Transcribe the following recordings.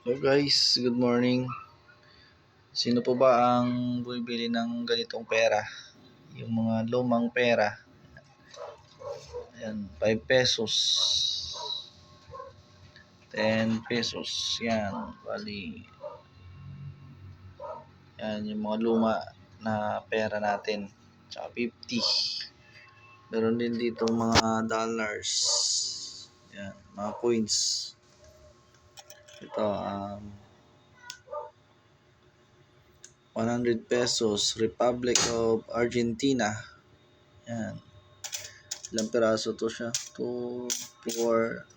Hello guys, good morning. Sino po ba ang bumibili ng ganitong pera? Yung mga lumang pera. Ayan, 5 pesos. 10 pesos. Yan, bali. Yan, yung mga luma na pera natin. Tsaka 50. Meron din dito mga dollars. Yan, mga coins. Ito, 100 pesos, Republic of Argentina. Yan. Ilang piraso to siya? 2, 4,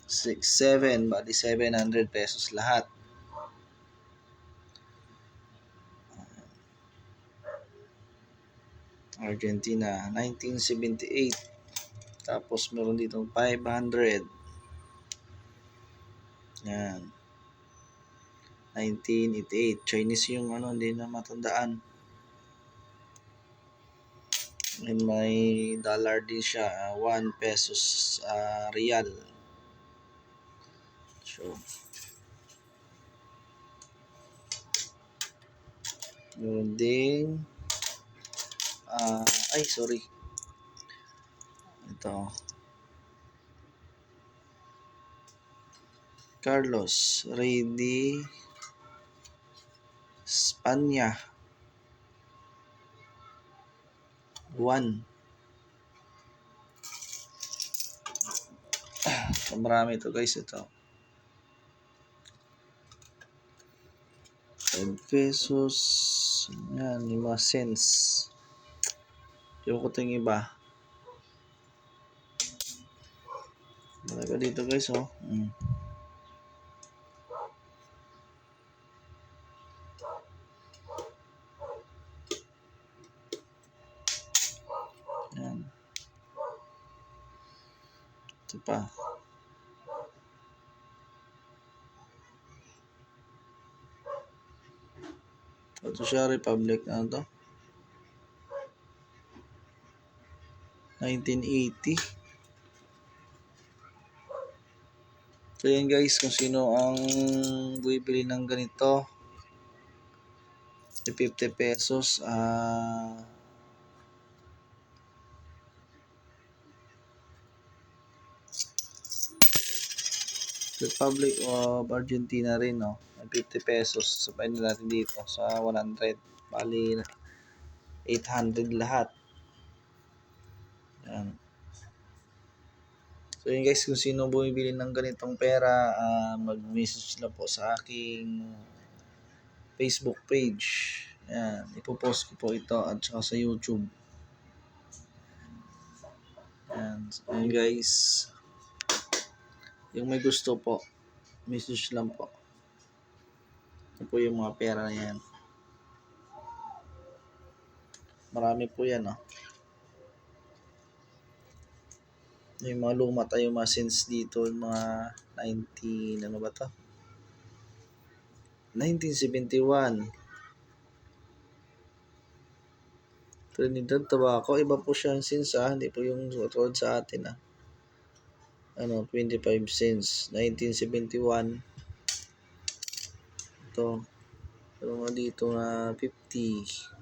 6, 7. Bali 700 pesos lahat. Argentina, 1978. Tapos meron dito 500. Yan. 1988. Chinese yung hindi na matandaan. And may dollar din siya. 1 pesos real. So, meron ding sorry. Ito. Carlos Rey de España. 1. So, marami ito guys. Ito. 5 pesos. Yan, 5 cents. Yung ko ito yung iba. Malaga dito guys, oh. Yan. Ito pa. Ito siya, Republic na ito. 1980. So yan guys, kung sino ang bibili ng ganito, 50 pesos, Republic of Argentina rin, no? 50 pesos. Sabay na natin dito sa 100. Bali, 800 lahat. Yan. So yun guys, kung sino bumibili ng ganitong pera, mag-message lang po sa aking Facebook page. Yan, ipopost ko po ito at saka sa YouTube. Yan, so yun guys. Yung may gusto po, message lang po. Ito po yung mga pera na yan. Marami po yan, oh. Yung mga luma tayo, mga cents dito, yung mga 19, ano ba to? 1971. Trinidad Tobacco, iba po siya yung cents, hindi po yung suot sa atin, 25 cents, 1971. Ito, pero nga dito na 50.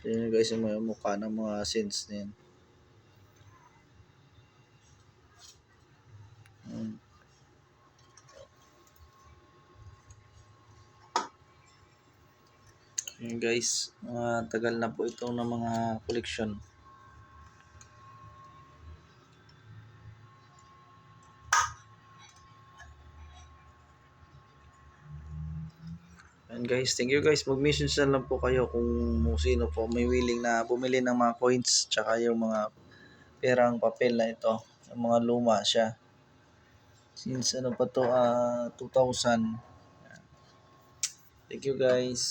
So yun guys, yung mga mukha ng mga cents na yan. Yun guys, tagal na po ito ng mga collection. And guys, thank you guys. Mag-message na lang po kayo kung sino po may willing na bumili ng mga coins tsaka yung mga perang papel na ito. Yung mga luma siya. Since ano pa to, 2000. Thank you guys.